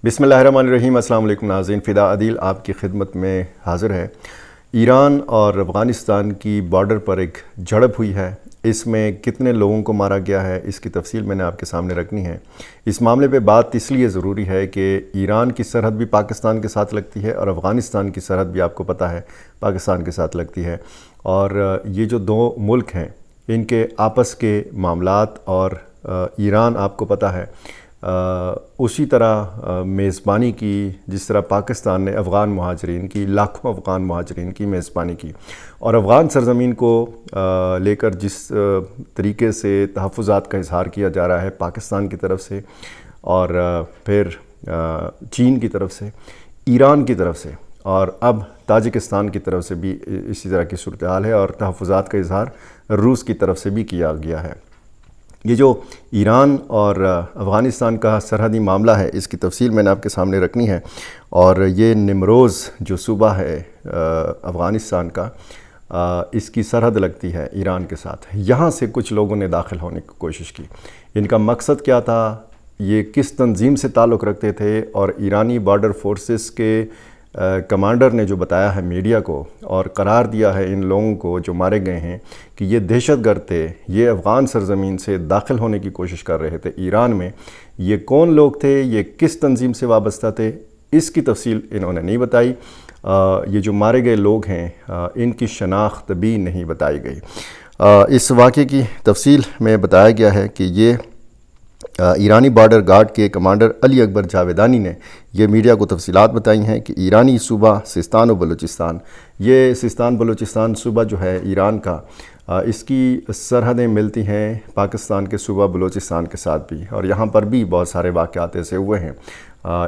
बिस्मिल्लाहिर्रहमानिर्रहीम। अस्सलाम वालेकुम नाज़रीन, फ़िदा अदील आपकी खिदमत में हाज़िर है। ईरान और अफ़ग़ानिस्तान की बॉर्डर पर एक झड़प हुई है। इसमें कितने लोगों को मारा गया है, इसकी तफसील मैंने आपके सामने रखनी है। इस मामले पे बात इसलिए ज़रूरी है कि ईरान की सरहद भी पाकिस्तान के साथ लगती है और अफ़ग़ानिस्तान की सरहद भी आपको पता है पाकिस्तान के साथ लगती है। और ये जो दो मुल्क हैं इनके आपस के मामलात, और ईरान आपको पता है उसी तरह मेज़बानी की जिस तरह पाकिस्तान ने अफ़ग़ान महाजरीन की, लाखों अफ़ग़ान महाजरीन की मेज़बानी की, और अफ़ग़ान सरज़मीन को लेकर जिस तरीके से तहफ़्फ़ुज़ात का इज़हार किया जा रहा है पाकिस्तान की तरफ से और फिर चीन की तरफ से, ईरान की तरफ से, और अब ताजिकिस्तान की तरफ से भी इसी तरह की सूरत हाल है, और तहफ़्फ़ुज़ात का इज़हार रूस की तरफ से भी किया गया है। ये जो ईरान और अफ़ग़ानिस्तान का सरहदी मामला है, इसकी तफसील मैंने आपके सामने रखनी है। और ये निमरोज़ जो सूबा है अफ़ग़ानिस्तान का, इसकी सरहद लगती है ईरान के साथ। यहाँ से कुछ लोगों ने दाखिल होने की कोशिश की। इनका मकसद क्या था, ये किस तंजीम से ताल्लुक़ रखते थे, और ईरानी बॉर्डर फोर्सेस के कमांडर ने जो बताया है मीडिया को और करार दिया है इन लोगों को जो मारे गए हैं कि ये दहशतगर्द थे, ये अफ़ग़ान सरज़मीन से दाखिल होने की कोशिश कर रहे थे ईरान में। ये कौन लोग थे, ये किस तंजीम से वाबस्ता थे, इसकी तफसील इन्होंने नहीं बताई। ये जो मारे गए लोग हैं इनकी शनाख्त भी नहीं बताई गई। इस वाक़े की तफसील में बताया गया है कि ये ईरानी बॉर्डर गार्ड के कमांडर अली अकबर जावेदानी ने ये मीडिया को तफसीलात बताई हैं कि ईरानी सूबा सिस्तान और बलूचिस्तान, ये सिस्तान बलूचिस्तान सूबा जो है ईरान का, इसकी सरहदें मिलती हैं पाकिस्तान के सूबा बलूचिस्तान के साथ भी, और यहाँ पर भी बहुत सारे वाक़यात ऐसे हुए हैं।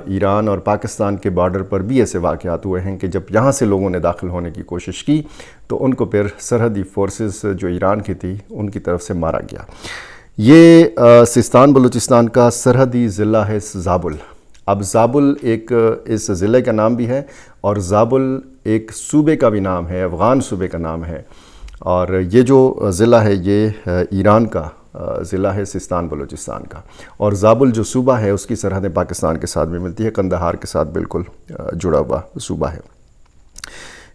ईरान और पाकिस्तान के बॉर्डर पर भी ऐसे वाक़यात हुए हैं कि जब यहाँ से लोगों ने दाखिल होने की कोशिश की तो उनको फिर सरहदी फोर्सेस जो ईरान की थी उनकी तरफ से मारा गया। ये सिस्तान बलूचिस्तान का सरहदी ज़िला है ज़ाबुल। अब ज़ाबुल एक इस ज़िले का नाम भी है, और ज़ाबुल एक सूबे का भी नाम है, अफ़ग़ान सूबे का नाम है। और ये जो ज़िला है ये ईरान का ज़िला है सिस्तान बलूचिस्तान का, और ज़ाबुल जो सूबा है उसकी सरहदें पाकिस्तान के साथ भी मिलती है, कंदहार के साथ बिल्कुल जुड़ा हुआ सूबा है।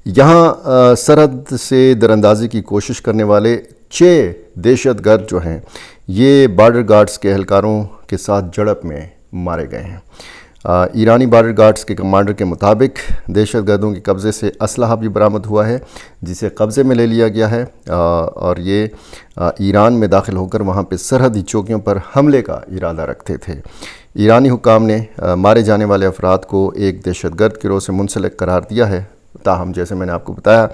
यहाँ सरहद से दरअंदाज़ी की कोशिश करने वाले 6 दहशतगर्द जो हैं ये बॉर्डर गार्ड्स के एहलकारों के साथ झड़प में मारे गए हैं। ईरानी बॉर्डर गार्ड्स के कमांडर के मुताबिक दहशतगर्दों के कब्ज़े से असलहा भी बरामद हुआ है जिसे कब्ज़े में ले लिया गया है, और ये ईरान में दाखिल होकर वहाँ पे सरहदी चौकियों पर हमले का इरादा रखते थे। ईरानी हुक्काम ने मारे जाने वाले अफराद को एक दहशतगर्द गिरोह से मुंसलिक करार दिया है। ताहम जैसे मैंने आपको बताया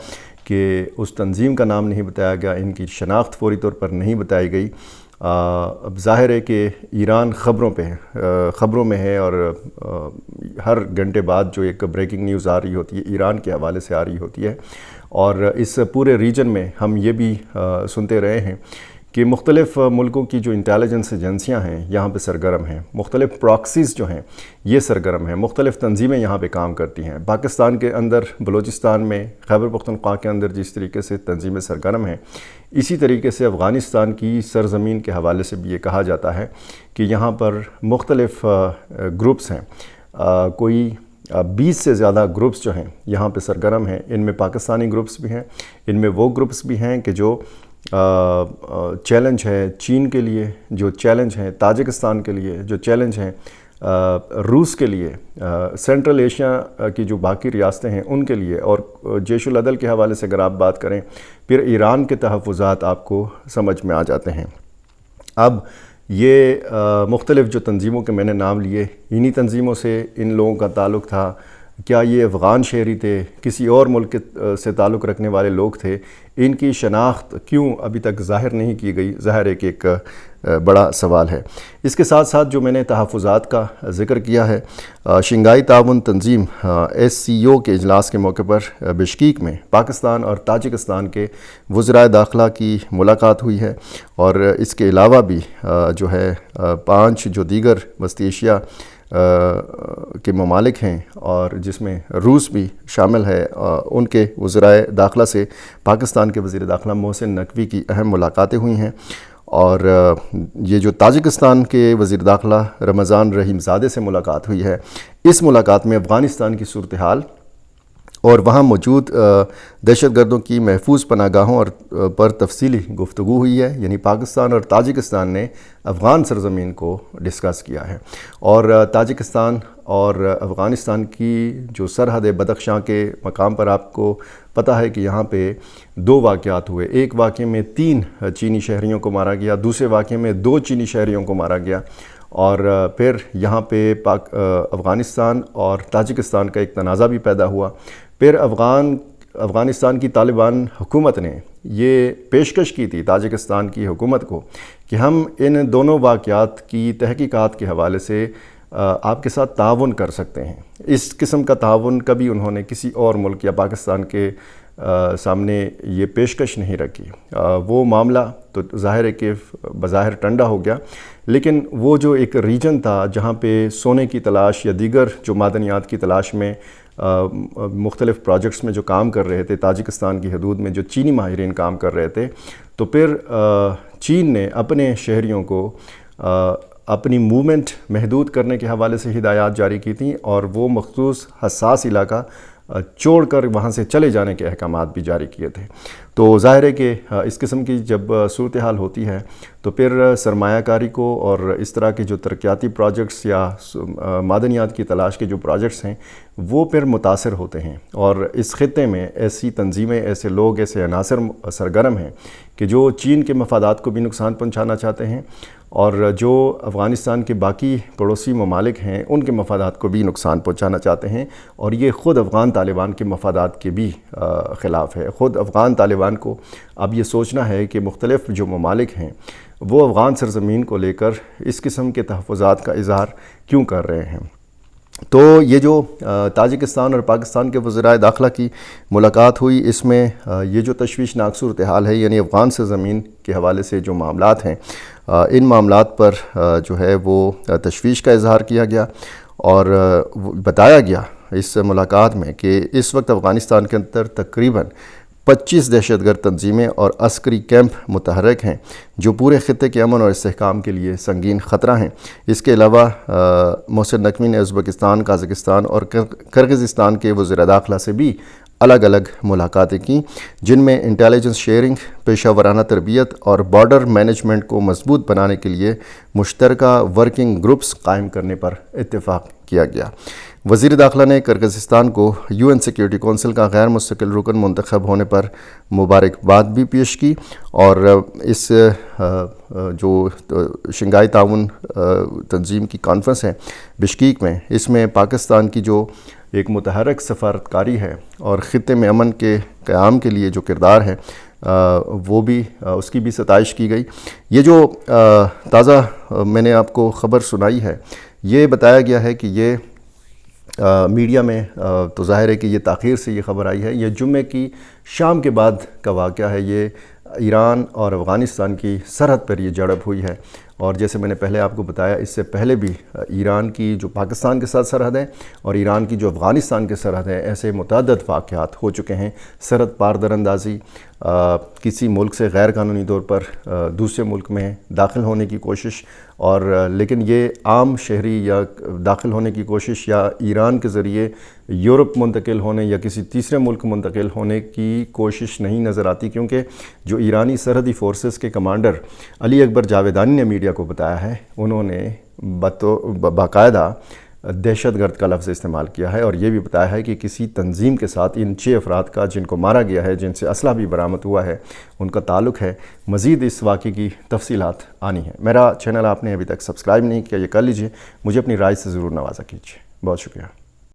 कि उस तंजीम का नाम नहीं बताया गया, इनकी शनाख्त फौरी तौर पर नहीं बताई गई। अब ज़ाहिर है कि ईरान ख़बरों में है, और हर घंटे बाद जो एक ब्रेकिंग न्यूज़ आ रही होती है ईरान के हवाले से आ रही होती है। और इस पूरे रीजन में हम ये भी सुनते रहे हैं कि मुख्तलिफ़ मुल्कों की जो इंटेलिजेंस एजेंसियाँ हैं यहाँ पे सरगर्म हैं, मुख्तलिफ़ प्रॉक्सीज़ जो हैं ये सरगर्म हैं, मुख्तलिफ़ तंजीमें यहाँ पे काम करती हैं। पाकिस्तान के अंदर, बलूचिस्तान में, खैबर पख्तूनख्वा के अंदर जिस तरीके से तंजीमें सरगर्म हैं, इसी तरीके से अफ़ग़ानिस्तान की सरज़मीन के हवाले से भी ये कहा जाता है कि यहाँ पर मुख्तलिफ़ ग्रुप्स हैं। कोई 20 से ज़्यादा ग्रुप्स जो हैं यहाँ पे सरगर्म हैं। इनमें पाकिस्तानी ग्रुप्स भी हैं, इनमें वो ग्रुप्स भी हैं कि जो चैलेंज है चीन के लिए, जो चैलेंज है ताजिकिस्तान के लिए, जो चैलेंज हैं रूस के लिए, सेंट्रल एशिया की जो बाकी रियासतें हैं उनके लिए, और जैशुल अदल के हवाले से अगर आप बात करें फिर ईरान के तहफ़्फ़ुज़ात आपको समझ में आ जाते हैं। अब ये मुख्तलिफ़ जो तंजीमों के मैंने नाम लिए, इन्हीं तंजीमों से इन लोगों का ताल्लुक़ था। क्या ये अफ़ग़ान शहरी थे, किसी और मुल्क से ताल्लुक़ रखने वाले लोग थे, इनकी शनाख्त क्यों अभी तक ज़ाहिर नहीं की गई, ज़ाहिर है कि एक बड़ा सवाल है। इसके साथ साथ जो मैंने तहफ़्फ़ुज़ात का ज़िक्र किया है, शंघाई ताउन तंजीम SCO के इजलास के मौके पर बिश्कीक में पाकिस्तान और ताजिकिस्तान के वज़राए दाखिला की मुलाकात हुई है, और इसके अलावा भी जो है 5 जो दीगर वस्ती एशिया کے ممالک ہیں اور جس میں روس بھی شامل ہے، ان کے وزرائے داخلہ سے پاکستان کے وزیر داخلہ محسن نقوی کی اہم ملاقاتیں ہوئی ہیں، اور یہ جو تاجکستان کے وزیر داخلہ رمضان رحیم زادے سے ملاقات ہوئی ہے، اس ملاقات میں افغانستان کی صورتحال اور وہاں موجود دہشت گردوں کی محفوظ پناہ گاہوں اور پر تفصیلی گفتگو ہوئی ہے، یعنی پاکستان اور تاجکستان نے افغان سرزمین کو ڈسکس کیا ہے، اور تاجکستان اور افغانستان کی جو سرحد بدخشاں کے مقام پر آپ کو پتہ ہے کہ یہاں پہ 2 واقعات ہوئے، ایک واقعے میں 3 چینی شہریوں کو مارا گیا، دوسرے واقعے میں 2 چینی شہریوں کو مارا گیا، اور پھر یہاں پہ افغانستان اور تاجکستان کا ایک تنازع بھی پیدا ہوا۔ پھر افغانستان کی طالبان حکومت نے یہ پیشکش کی تھی تاجکستان کی حکومت کو کہ ہم ان دونوں واقعات کی تحقیقات کے حوالے سے آپ کے ساتھ تعاون کر سکتے ہیں۔ اس قسم کا تعاون کبھی انہوں نے کسی اور ملک یا پاکستان کے سامنے یہ پیشکش نہیں رکھی۔ وہ معاملہ تو ظاہر ہے کہ بظاہر ٹنڈا ہو گیا، لیکن وہ جو ایک ریجن تھا جہاں پہ سونے کی تلاش یا دیگر جو معدنیات کی تلاش میں مختلف پروجیکٹس میں جو کام کر رہے تھے، تاجکستان کی حدود میں جو چینی ماہرین کام کر رہے تھے، تو پھر چین نے اپنے شہریوں کو اپنی موومنٹ محدود کرنے کے حوالے سے ہدایات جاری کی تھیں، اور وہ مخصوص حساس علاقہ چھوڑ کر وہاں سے چلے جانے کے احکامات بھی جاری کیے تھے۔ تو ظاہر ہے کہ اس قسم کی جب صورتحال ہوتی ہے تو پھر سرمایہ کاری کو اور اس طرح کے جو ترقیاتی پروجیکٹس یا معدنیات کی تلاش کے جو پروجیکٹس ہیں وہ پھر متاثر ہوتے ہیں، اور اس خطے میں ایسی تنظیمیں، ایسے لوگ، ایسے عناصر سرگرم ہیں کہ جو چین کے مفادات کو بھی نقصان پہنچانا چاہتے ہیں، اور جو افغانستان کے باقی پڑوسی ممالک ہیں ان کے مفادات کو بھی نقصان پہنچانا چاہتے ہیں، اور یہ خود افغان طالبان کے مفادات کے بھی خلاف ہے۔ خود افغان طالبان کو اب یہ سوچنا ہے کہ مختلف جو ممالک ہیں وہ افغان سرزمین کو لے کر اس قسم کے تحفظات کا اظہار کیوں کر رہے ہیں۔ تو یہ جو تاجکستان اور پاکستان کے وزرائے داخلہ کی ملاقات ہوئی، اس میں یہ جو تشویشناک صورتحال ہے، یعنی افغان سرزمین کے حوالے سے جو معاملات ہیں، ان معاملات پر جو ہے وہ تشویش کا اظہار کیا گیا، اور بتایا گیا اس ملاقات میں کہ اس وقت افغانستان کے اندر تقریباً 25 دہشت گرد تنظیمیں اور عسکری کیمپ متحرک ہیں جو پورے خطے کے امن اور استحکام کے لیے سنگین خطرہ ہیں۔ اس کے علاوہ محسن نقوی نے ازبکستان، قازقستان اور کرغزستان کے وزراء داخلہ سے بھی الگ الگ ملاقاتیں کیں، جن میں انٹیلیجنس شیئرنگ، پیشہ ورانہ تربیت اور بارڈر مینجمنٹ کو مضبوط بنانے کے لیے مشترکہ ورکنگ گروپس قائم کرنے پر اتفاق کیا گیا۔ وزیر داخلہ نے کرغزستان کو UN سیکیورٹی کونسل کا غیر مستقل رکن منتخب ہونے پر مبارکباد بھی پیش کی، اور اس جو شنگھائی تعاون تنظیم کی کانفرنس ہے بشکیک میں، اس میں پاکستان کی جو ایک متحرک سفارتکاری ہے اور خطے میں امن کے قیام کے لیے جو کردار ہے وہ بھی اس کی بھی ستائش کی گئی۔ یہ جو تازہ میں نے آپ کو خبر سنائی ہے، یہ بتایا گیا ہے کہ یہ میڈیا میں تو ظاہر ہے کہ یہ تاخیر سے یہ خبر آئی ہے، یہ جمعے کی شام کے بعد کا واقعہ ہے۔ یہ ایران اور افغانستان کی سرحد پر یہ جھڑپ ہوئی ہے، اور جیسے میں نے پہلے آپ کو بتایا، اس سے پہلے بھی ایران کی جو پاکستان کے ساتھ سرحد ہے اور ایران کی جو افغانستان کے سرحد ہے، ایسے متعدد واقعات ہو چکے ہیں۔ سرحد پار در اندازی، کسی ملک سے غیر قانونی طور پر دوسرے ملک میں داخل ہونے کی کوشش، اور لیکن یہ عام شہری یا داخل ہونے کی کوشش یا ایران کے ذریعے یورپ منتقل ہونے یا کسی تیسرے ملک منتقل ہونے کی کوشش نہیں نظر آتی، کیونکہ جو ایرانی سرحدی فورسز کے کمانڈر علی اکبر جاویدانی نے میڈیا کو بتایا ہے، انہوں نے باقاعدہ دہشت گرد کا لفظ استعمال کیا ہے، اور یہ بھی بتایا ہے کہ کسی تنظیم کے ساتھ ان 6 افراد کا جن کو مارا گیا ہے، جن سے اسلحہ بھی برآمد ہوا ہے، ان کا تعلق ہے۔ مزید اس واقعے کی تفصیلات آنی ہیں۔ میرا چینل آپ نے ابھی تک سبسکرائب نہیں کیا، یہ کر لیجئے، مجھے اپنی رائے سے ضرور نوازا کیجیے۔ بہت شکریہ۔